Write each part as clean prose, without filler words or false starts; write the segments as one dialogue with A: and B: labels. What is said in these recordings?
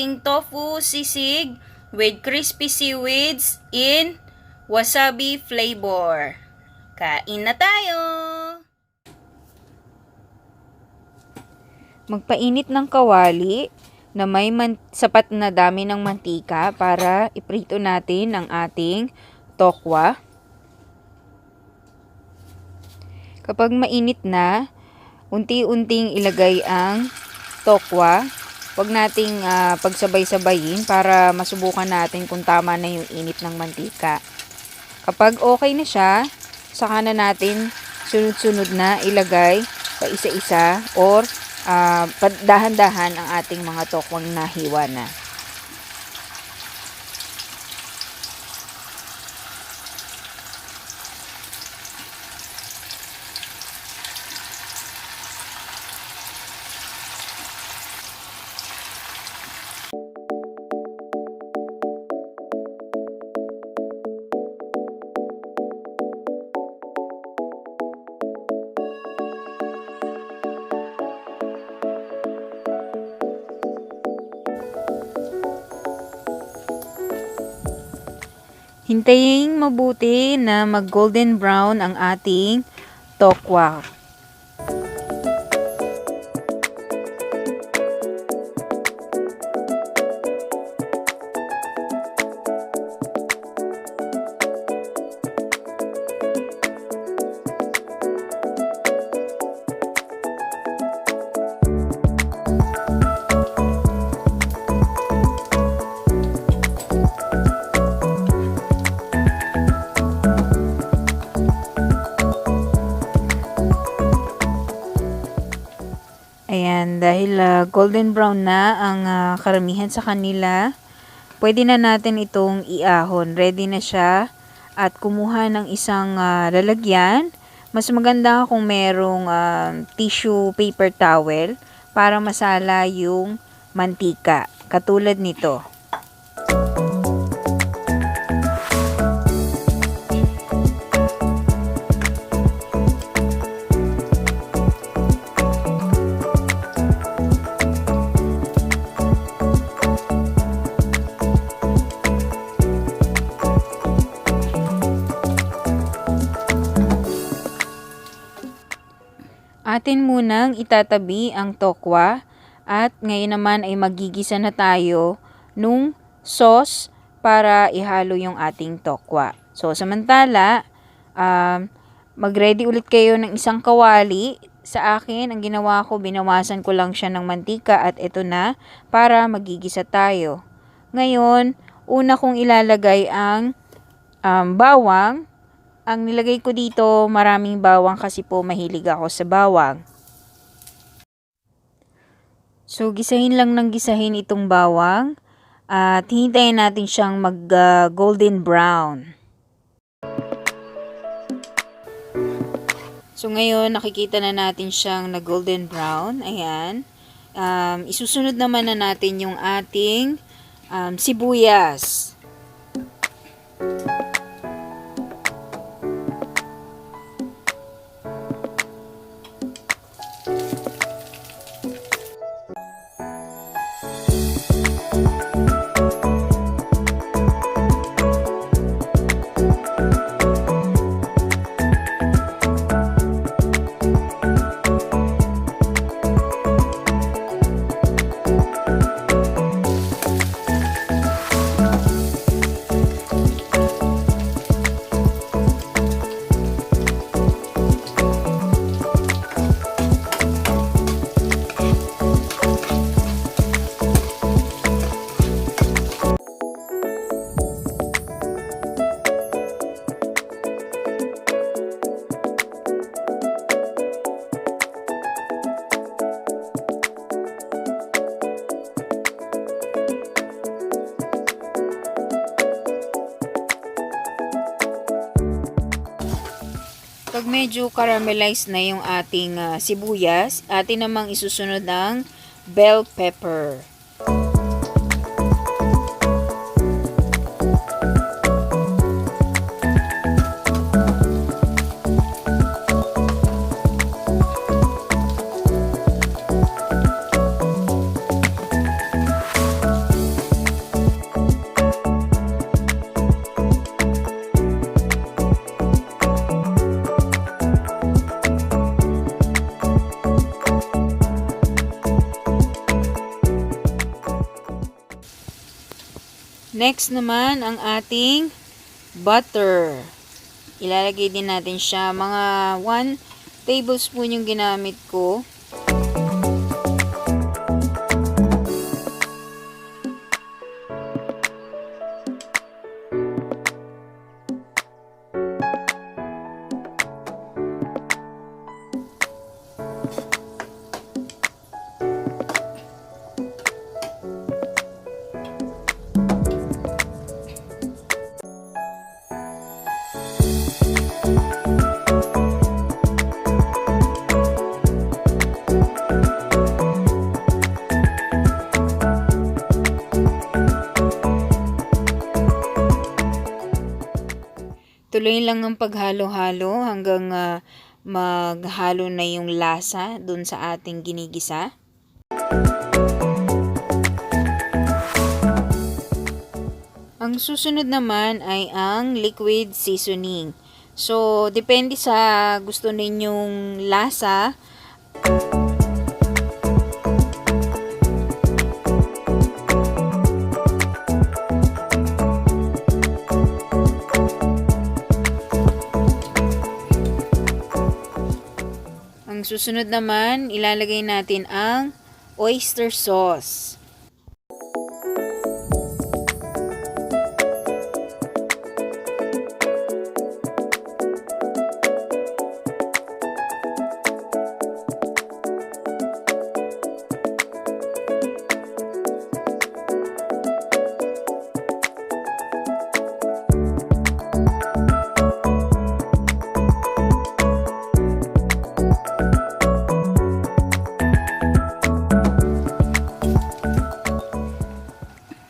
A: aking tofu sisig with crispy seaweeds in wasabi flavor. Kain na tayo! Magpainit ng kawali na may sapat na dami ng mantika para iprito natin ang ating tokwa. Kapag mainit na, unti-unting ilagay ang tokwa. Huwag nating pagsabay-sabayin para masubukan natin kung tama na yung init ng mantika. Kapag okay na siya, saka na natin sunod-sunod na ilagay pa isa-isa or dahan-dahan ang ating mga tokwang nahiwa na. Hintayin mabuti na mag golden brown ang ating tokwa. Ayan, dahil golden brown na ang karamihan sa kanila, pwede na natin itong iahon. Ready na siya at kumuha ng isang lalagyan. Mas maganda kung merong tissue paper towel para masala yung mantika. Katulad nito. Atin munang itatabi ang tokwa at ngayon naman ay magigisa na tayo nung sauce para ihalo yung ating tokwa. So samantala, mag-ready ulit kayo ng isang kawali. Sa akin, ang ginawa ko, binawasan ko lang siya ng mantika at ito na para magigisa tayo. Ngayon, una kong ilalagay ang bawang. Ang nilagay ko dito, maraming bawang kasi po mahilig ako sa bawang. So, gisahin lang ng gisahin itong bawang at hintayin natin siyang mag-golden brown. So, ngayon nakikita na natin siyang na-golden brown. Ayan. Isusunod naman na natin yung ating sibuyas. Pag medyo caramelized na yung ating sibuyas, atin namang isusunod ang bell pepper. Next naman ang ating butter. Ilalagay din natin siya. Mga 1 tablespoon yung ginamit ko. Tuloy lang ng paghalo-halo hanggang maghalo na yung lasa dun sa ating ginigisa. Ang susunod naman ay ang liquid seasoning. So, depende sa gusto ninyong lasa. Ang susunod naman, ilalagay natin ang oyster sauce.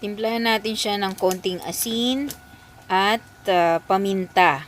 A: Timplahan natin siya ng konting asin at paminta.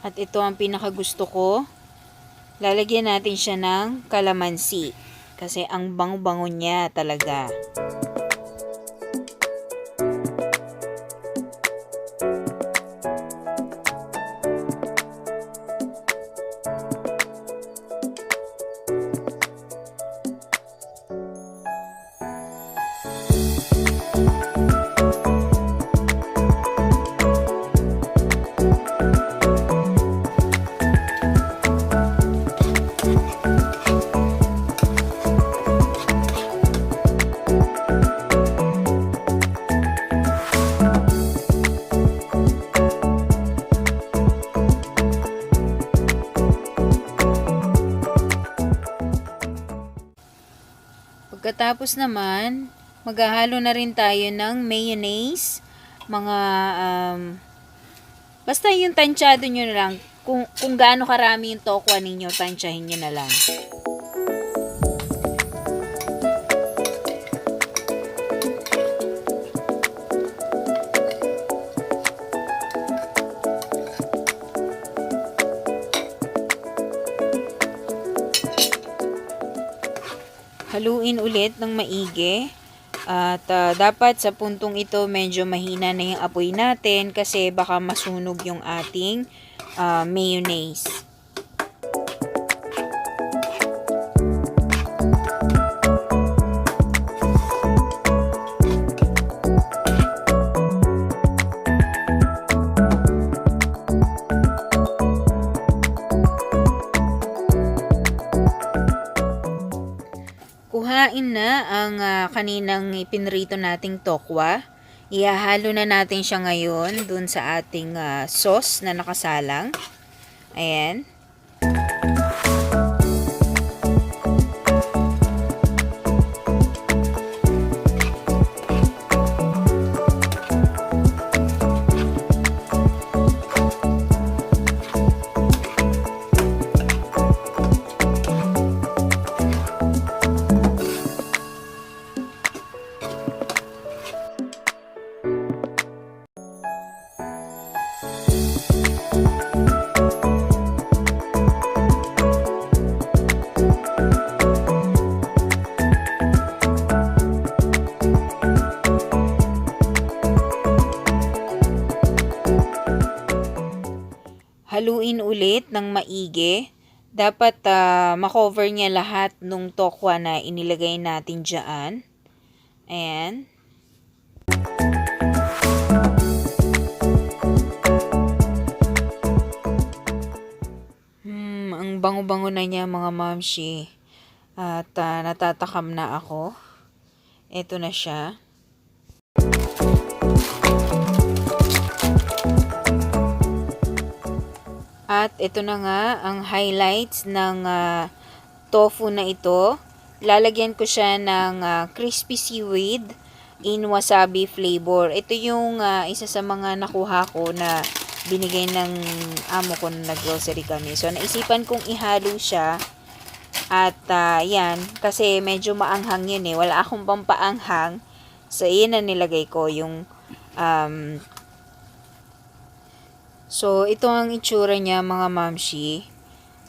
A: At ito ang pinakagusto ko. Lalagyan natin siya ng kalamansi. Kasi ang bango-bango niya talaga. Pagkatapos naman, maghahalo na rin tayo ng mayonnaise. Mga, basta yung tansyado nyo na lang. Kung gaano karami yung tokwa ninyo, tansyahin nyo na lang. Haluin ulit ng maigi at dapat sa puntong ito medyo mahina na yung apoy natin kasi baka masunog yung ating mayonnaise. Kuhain na ang kaninang ipinrito nating tokwa. Ihahalo na natin siya ngayon dun sa ating sauce na nakasalang. Ayan. haluin ulit ng maigi. Dapat makover niya lahat nung tokwa na inilagay natin dyan. Ayan. Ang bango-bango na niya mga mamshi. At natatakam na ako. Ito na siya. At ito na nga ang highlights ng tofu na ito. Lalagyan ko siya ng crispy seaweed in wasabi flavor. Ito yung isa sa mga nakuha ko na binigay ng amo ko na nag-grocery kami. So, naisipan kong ihalo siya. At yan, kasi medyo maanghang yun eh. Wala akong pampaanghang. So, yun na nilagay ko yung so, ito ang itsura niya mga mamshi.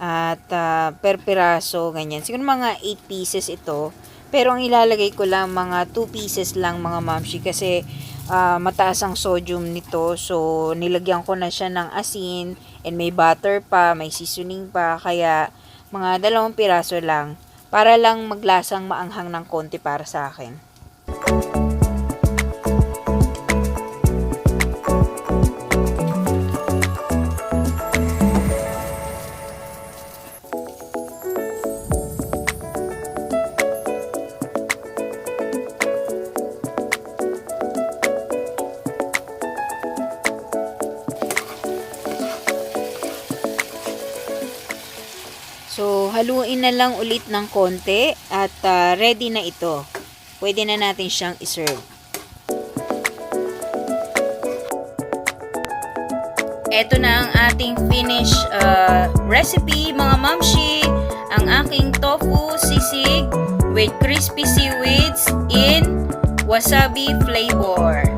A: At per piraso, ganyan. Siguro mga 8 pieces ito. Pero ang ilalagay ko lang mga 2 pieces lang mga mamshi. Kasi mataas ang sodium nito. So, nilagyan ko na siya ng asin. And may butter pa, may seasoning pa. Kaya, mga 2 piraso lang. Para lang maglasang maanghang ng konti para sa akin. So, haluin na lang ulit ng konti at ready na ito. Pwede na natin siyang iserve. Ito na ang ating finished recipe mga mamshi. Ang aking tofu sisig with crispy seaweeds in wasabi flavor.